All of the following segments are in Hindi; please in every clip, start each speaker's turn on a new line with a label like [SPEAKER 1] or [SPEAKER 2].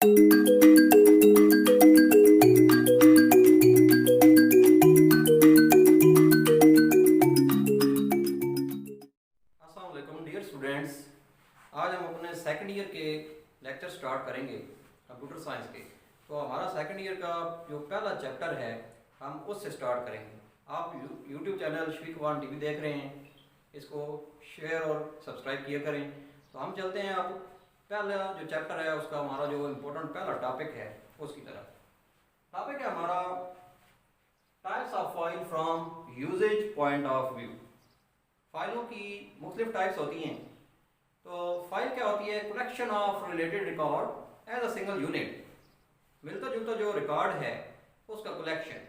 [SPEAKER 1] अस्सलामुअलैकुम डियर स्टूडेंट्स, आज हम अपने सेकंड ईयर के लेक्चर स्टार्ट करेंगे कंप्यूटर साइंस के। तो हमारा सेकंड ईयर का जो पहला चैप्टर है हम उससे स्टार्ट करेंगे। आप यूट्यूब चैनल शफीक वान टीवी देख रहे हैं, इसको शेयर और सब्सक्राइब किया करें। तो हम चलते हैं अब पहला जो चैप्टर है उसका हमारा जो इम्पोर्टेंट पहला टॉपिक है उसकी तरफ। टॉपिक है हमारा types of file from usages point of view. फाइलों की मुख्तलिफ टाइप्स होती हैं। तो फाइल क्या होती है? Collection of related record as a single unit. मिलता जुलता जो रिकॉर्ड है उसका कलेक्शन,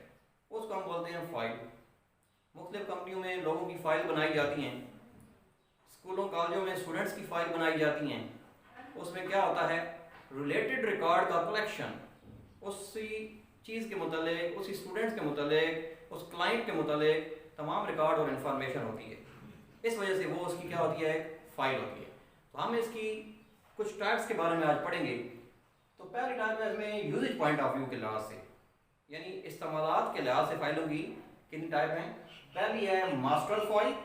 [SPEAKER 1] उसको हम बोलते हैं फाइल। मुख्तलिफ कंपनियों में लोगों की फ़ाइल बनाई जाती हैं, स्कूलों कॉलेजों में स्टूडेंट्स की फ़ाइल बनाई जाती हैं। उसमें क्या होता है? रिलेटेड रिकॉर्ड का कलेक्शन, उसी चीज़ के मुतालिक, उसी स्टूडेंट्स के मुतालिक, उस क्लाइंट के मुतालिक तमाम रिकॉर्ड और इन्फॉर्मेशन होती है। इस वजह से वो उसकी क्या होती है? फाइल होती है। तो हम इसकी कुछ टाइप्स के बारे में आज पढ़ेंगे। तो पहली टाइप है इसमें यूजेज पॉइंट ऑफ व्यू के लिहाज से, यानी इस्तेमालात के लिहाज से फाइलों की कितनी टाइप हैं। पहली है मास्टर फाइल।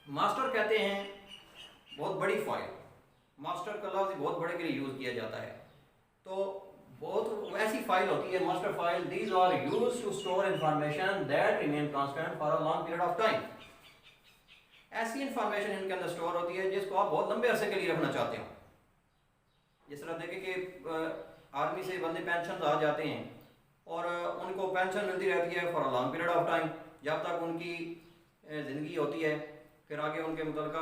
[SPEAKER 1] मास्टर कहते हैं बहुत बड़ी फाइल। मास्टर का लफ्ज़ बहुत बड़े के लिए यूज़ किया जाता है। तो बहुत ऐसी फाइल होती है master file, these are used to store information that remain constant for a long period of time. ऐसी इंफॉर्मेशन इनके अंदर स्टोर होती है जिसको आप बहुत लंबे अरसे के लिए रखना चाहते हो। जिस तरह देखें कि आर्मी से बंदे पेंशन आ जाते हैं और उनको पेंशन मिलती रहती है for a long period of time, जब तक उनकी ज़िंदगी होती है, फिर आगे उनके मुतल्लिका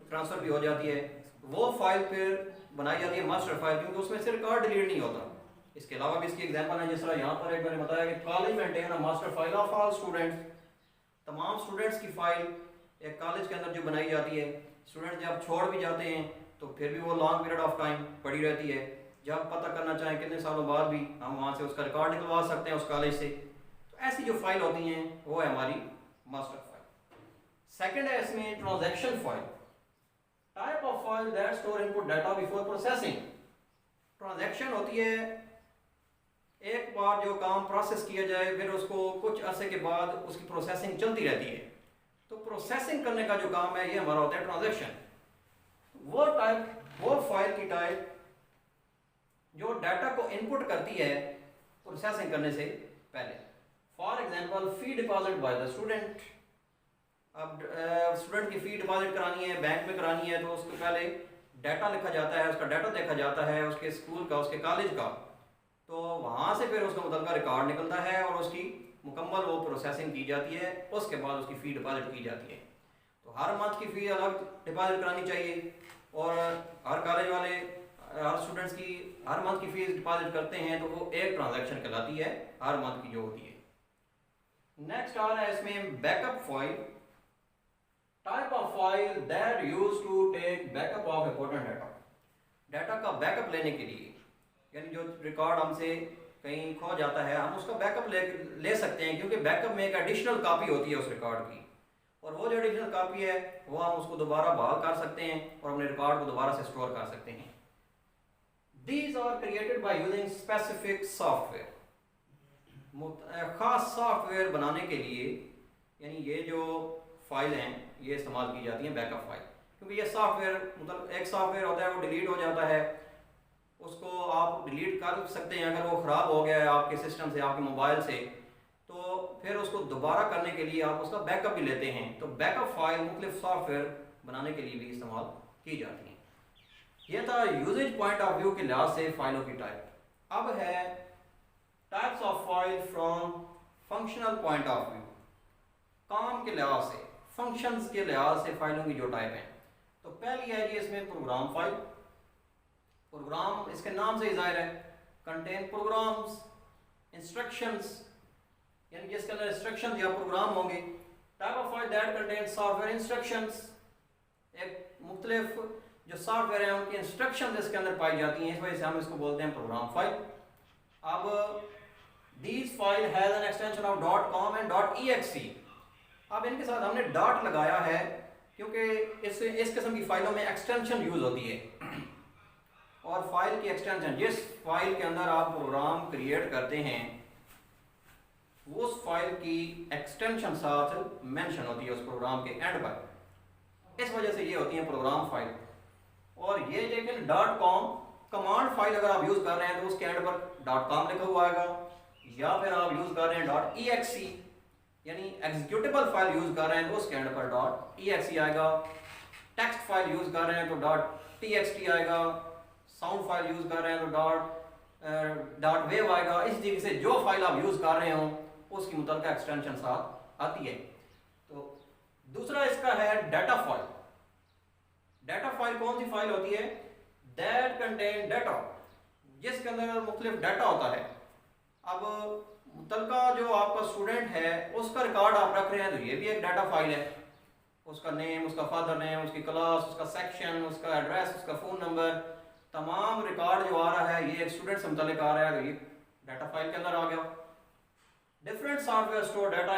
[SPEAKER 1] ट्रांसफ़र भी हो जाती है। वो फाइल फिर बनाई जाती है मास्टर फाइल, क्योंकि उसमें से रिकॉर्ड डिलीट नहीं होता। इसके अलावा भी इसकी एग्जाम्पल है, जिस तरह यहाँ पर एक मैंने बताया कि college maintain a master file of all students. तमाम स्टूडेंट्स की फ़ाइल एक कॉलेज के अंदर जो बनाई जाती है, स्टूडेंट जब छोड़ भी जाते हैं तो फिर भी वो लॉन्ग पीरियड ऑफ टाइम पड़ी रहती है। जब पता करना चाहें कितने सालों बाद भी हम वहाँ से उसका रिकॉर्ड निकलवा सकते हैं उस कॉलेज से। तो ऐसी जो फाइल होती हैं वो है हमारी मास्टर फाइल। सेकेंड है इसमें transaction file. Type of file that store input data before processing. Transaction होती है एक बार जो काम प्रोसेस किया जाए, फिर उसको कुछ अरसे के बाद उसकी प्रोसेसिंग चलती रहती है। तो प्रोसेसिंग करने का जो काम है ये हमारा होता है ट्रांजैक्शन। वो टाइप, वो फाइल की टाइप जो डाटा को इनपुट करती है प्रोसेसिंग करने से पहले। For example fee deposit by the student. अब स्टूडेंट की फ़ी डिपॉजिट करानी है, बैंक में करानी है, तो उसके पहले डाटा लिखा जाता है, उसका डाटा देखा जाता है, उसके स्कूल का, उसके कॉलेज का। तो वहाँ से फिर उसका मुतल्लिका रिकॉर्ड निकलता है और उसकी मुकम्मल वो प्रोसेसिंग की जाती है। उसके बाद उसकी फ़ी डिपॉजिट की जाती है। तो हर मंथ की फ़ी अलग डिपॉजिट करानी चाहिए और हर कॉलेज वाले हर स्टूडेंट्स की हर मंथ की फ़ीस डिपॉजिट करते हैं, तो वो एक ट्रांजैक्शन कहलाती है हर मंथ की जो होती है। नेक्स्ट आ रहा है इसमें backup file. Type of file that use to take backup of important data. Data का बैकअप लेने के लिए, यानी जो रिकॉर्ड हमसे कहीं खो जाता है हम उसका बैकअप ले सकते हैं, क्योंकि बैकअप में एक एडिशनल कॉपी होती है उस रिकॉर्ड की, और वो जो एडिशनल कॉपी है वो हम उसको दोबारा बहाल कर सकते हैं और अपने रिकॉर्ड को दोबारा से स्टोर कर सकते हैं। These are created by using specific software. ख़ास सॉफ्टवेयर बनाने के लिए, यानी ये जो फाइल हैं ये इस्तेमाल की जाती हैं बैकअप फाइल, क्योंकि ये सॉफ्टवेयर मतलब एक सॉफ्टवेयर होता है वो डिलीट हो जाता है, उसको आप डिलीट कर सकते हैं अगर वो ख़राब हो गया है आपके सिस्टम से, आपके मोबाइल से, तो फिर उसको दोबारा करने के लिए आप उसका बैकअप भी लेते हैं। तो बैकअप फाइल मुख्तलिफ सॉफ्टवेयर बनाने के लिए भी इस्तेमाल की जाती हैं। यह था यूजेज पॉइंट ऑफ व्यू के लिहाज से फाइलों की टाइप। अब है types of file from functional point of view. काम के लिहाज से, फंक्शंस के लिहाज से फाइलों की जो टाइप है। तो पहली है जी इसमें प्रोग्राम फाइल। प्रोग्राम इसके नाम से ही जाहिर है, कंटेन प्रोग्राम्स, इंस्ट्रक्शंस, यानी जिसके अंदर इंस्ट्रक्शंस या प्रोग्राम होंगे। Type of file that contain software instructions. एक मुख्तलिफ जो सॉफ्टवेयर है उनकी इंस्ट्रक्शंस इसके अंदर पाई जाती हैं, इस वजह से हम इसको बोलते हैं प्रोग्राम फाइल। अब these file has an extension of .com and .exe। अब इनके साथ हमने डॉट लगाया है क्योंकि इस किस्म की फाइलों में एक्सटेंशन यूज़ होती है और फाइल की एक्सटेंशन, जिस फाइल के अंदर आप प्रोग्राम क्रिएट करते हैं उस फाइल की एक्सटेंशन साथ मेंशन होती है उस प्रोग्राम के एंड पर। इस वजह से ये होती है प्रोग्राम फाइल। और ये लेकिन .com कमांड फाइल अगर आप यूज कर रहे हैं तो उसके एंड पर .com लिखा हुआ आएगा, या फिर आप यूज कर रहे हैं .exe यानी एग्जीक्यूटेबल फाइल यूज कर रहे हैं तो उसके एंड पर .exe आएगा। टेक्स्ट फाइल यूज कर रहे हैं तो .txt आएगा। साउंड फाइल यूज कर रहे हैं तो .wav आएगा। इस तरीके से जो फाइल आप यूज कर रहे हो उसकी मुतल्लिका एक्सटेंशन साथ आती है। तो दूसरा इसका है डाटा फाइल। डाटा फाइल कौन सी फाइल होती है? दैट कंटेन डाटा, जिसके अंदर मुख्तलिफ डाटा होता है। अब मुतल्लिका जो आपका स्टूडेंट है उसका रिकॉर्ड आप रख रहे हैं तो ये भी एक डाटा फाइल है। उसका नेम, उसका फादर नेम, उसकी क्लास, उसका सेक्शन, उसका एड्रेस, उसका फ़ोन नंबर, तमाम रिकॉर्ड जो आ रहा है ये एक स्टूडेंट से मुतल्लिक आ रहा है तो ये डाटा फाइल के अंदर आ गया। Different software store data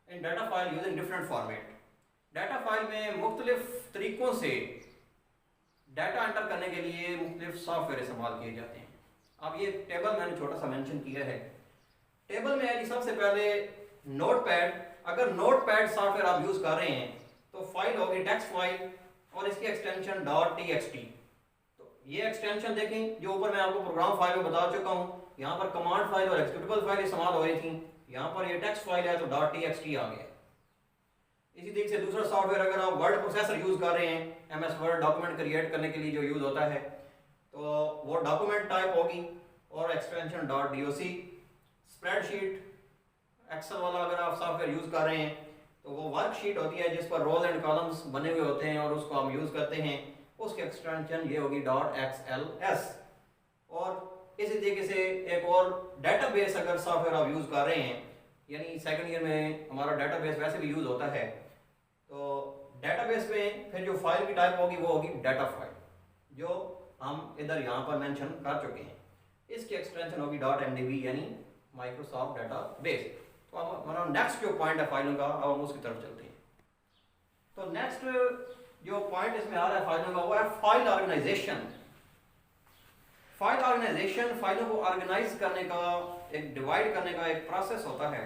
[SPEAKER 1] in data file using different format. Data file में मुख्तलिफ तरीक़ों से डाटा एंटर करने के लिए मुख्तलिफ सॉफ्टवेयर इस्तेमाल किए जाते हैं। अब ये टेबल मैंने छोटा सा मेंशन किया है। टेबल में है सबसे पहले नोटपैड। अगर नोटपैड सॉफ्टवेयर आप यूज़ कर रहे हैं तो फाइल होगी टेक्स्ट फाइल और इसकी एक्सटेंशन .txt। तो ये एक्सटेंशन देखें जो ऊपर मैं आपको प्रोग्राम फाइल में बता चुका हूँ। यहाँ पर कमांड फाइल और एक्जीक्यूटेबल फाइल इस्तेमाल हो रही थी, यहाँ पर ये टेक्स्ट फाइल है तो .txt आ गया। इसी तरीके से दूसरा सॉफ्टवेयर अगर आप वर्ड प्रोसेसर यूज़ कर रहे हैं, MS वर्ड डॉक्यूमेंट क्रिएट करने के लिए जो यूज़ होता है तो वो डॉक्यूमेंट टाइप होगी और एक्सटेंशन .doc। स्प्रेडशीट, एक्सेल वाला अगर आप सॉफ्टवेयर यूज़ कर रहे हैं तो वो वर्कशीट होती है जिस पर रोज एंड कॉलम्स बने हुए होते हैं और उसको हम यूज़ करते हैं, उसकी एक्सटेंशन ये होगी .xls। और इसी तरीके से एक और डेटाबेस अगर सॉफ्टवेयर आप यूज़ कर रहे हैं, यानी सेकंड ईयर में हमारा डेटाबेस वैसे भी यूज़ होता है, तो डेटाबेस में फिर जो फाइल की टाइप होगी वो होगी डाटा फाइल, जो हम इधर यहाँ पर मेंशन कर चुके हैं। इसकी एक्सटेंशन होगी .mdb यानी माइक्रोसॉफ्ट डेटाबेस। तो अब हमारा नेक्स्ट जो पॉइंट है फाइलों का, अब हम उसकी तरफ चलते हैं। तो नेक्स्ट जो पॉइंट इसमें आ रहा है फाइलों का वो है फाइल ऑर्गेनाइजेशन। फाइल ऑर्गेनाइजेशन फाइलों को ऑर्गेनाइज करने का, एक डिवाइड करने का एक प्रोसेस होता है।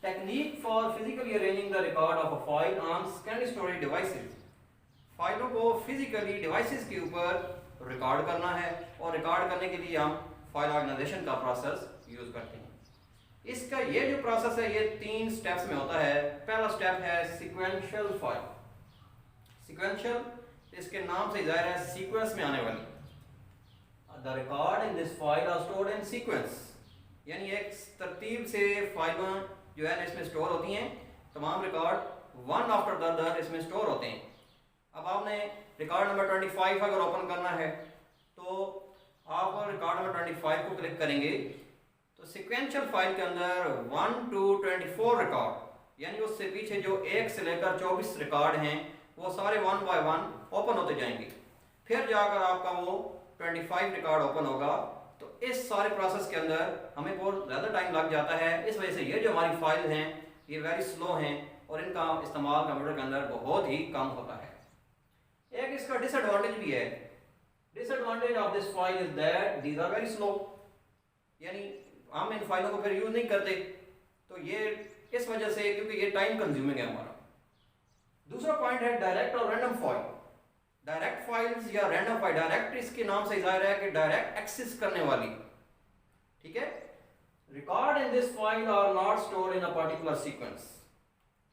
[SPEAKER 1] Technique for physically arranging the record of a file on secondary storage devices. फाइलों को फिजिकली डिवाइसेस के ऊपर रिकॉर्ड करना है और रिकॉर्ड करने के लिए हम फाइल ऑर्गेनाइजेशन का प्रोसेस यूज करते हैं। इसका ये जो प्रोसेस है ये 3 स्टेप्स में होता है। पहला स्टेप है सीक्वेंशियल फाइल। सीक्वेंशियल इसके नाम से जाहिर है सीक्वेंस में आने वाली। The record in this file are stored in sequence, यानी एक तरतीब से फाइलें जो है इसमें स्टोर होती हैं। तमाम record one after the other इसमें स्टोर होते हैं। अब आपने रिकॉर्ड नंबर 25 अगर ओपन करना है तो आप रिकॉर्ड नंबर 25 को क्लिक करेंगे तो सीक्वेंशियल फाइल के अंदर 1 to 24 रिकॉर्ड, यानी उससे पीछे जो 1 से लेकर 24 रिकॉर्ड हैं वो सारे 1 by 1 ओपन होते जाएंगे। फिर जाकर आपका वो 25 रिकॉर्ड ओपन होगा। तो इस सारे प्रोसेस के अंदर हमें बहुत ज़्यादा टाइम लग जाता है। इस वजह से ये जो हमारी फाइल हैं ये वेरी स्लो हैं और इनका इस्तेमाल कंप्यूटर के अंदर बहुत ही कम होता है। एक इसका डिसएडवांटेज भी है। Disadvantage of this file is that these are very slow, यानी हम इन फाइलों को फिर यूज नहीं करते, तो ये इस वजह से, क्योंकि ये टाइम कंज्यूमिंग है हमारा। दूसरा पॉइंट है डायरेक्ट और रैंडम फाइल। डायरेक्ट फाइल्स या रैंडम फाइल, डायरेक्ट इसके नाम से जाहिर है कि डायरेक्ट एक्सेस करने वाली, ठीक है। Record in this file are not store in a particular sequence.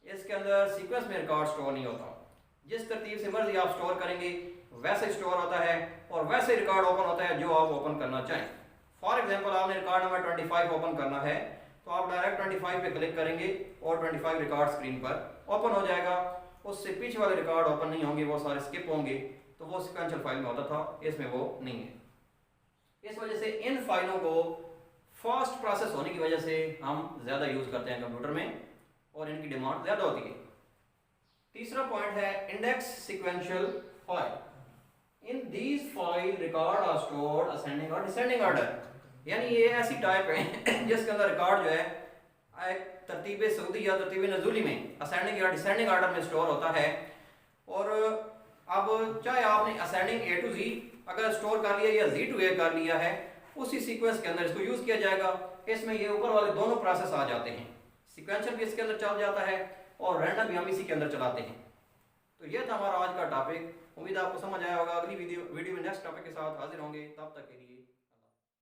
[SPEAKER 1] इसके अंदर सीक्वेंस में रिकॉर्ड स्टोर नहीं होता। जिस तरतीब से मर्जी आप स्टोर करेंगे वैसे स्टोर होता है और वैसे रिकॉर्ड ओपन होता है जो आप ओपन करना चाहें। फॉर एग्जांपल आपने रिकॉर्ड नंबर 25 ओपन करना है तो आप डायरेक्ट 25 पे क्लिक करेंगे और 25 रिकॉर्ड स्क्रीन पर ओपन हो जाएगा। उससे पीछे वाले रिकॉर्ड ओपन नहीं होंगे, वो सारे स्किप होंगे। तो वो सीक्वेंशियल फाइल में होता था, इसमें वो नहीं है। इस वजह से इन फाइलों को फास्ट प्रोसेस होने की वजह से हम ज़्यादा यूज़ करते हैं कंप्यूटर में और इनकी डिमांड ज़्यादा होती है। तीसरा पॉइंट है index sequential file. In these file record are stored ascending और डिसेंडिंग ऑर्डर, यानी ये ऐसी टाइप है जिसके अंदर रिकॉर्ड जो है एक तरतीब सऊदी या तरतीब नज़ूली में असेंडिंग या डिसेंडिंग ऑर्डर में स्टोर होता है। और अब चाहे आपने असेंडिंग A to Z अगर स्टोर कर लिया या Z to A कर लिया है, उसी सीक्वेंस के अंदर इसको यूज किया जाएगा। इसमें ये ऊपर वाले दोनों प्रोसेस आ जाते हैं, सीक्वेंशियल भी इसके अंदर चल जाता है और रैंडम भी हम इसी के अंदर चलाते हैं। तो ये था हमारा आज का टॉपिक। उम्मीद आपको समझ आया होगा। अगली वीडियो में नेक्स्ट टॉपिक के साथ हाजिर होंगे, तब तक के लिए।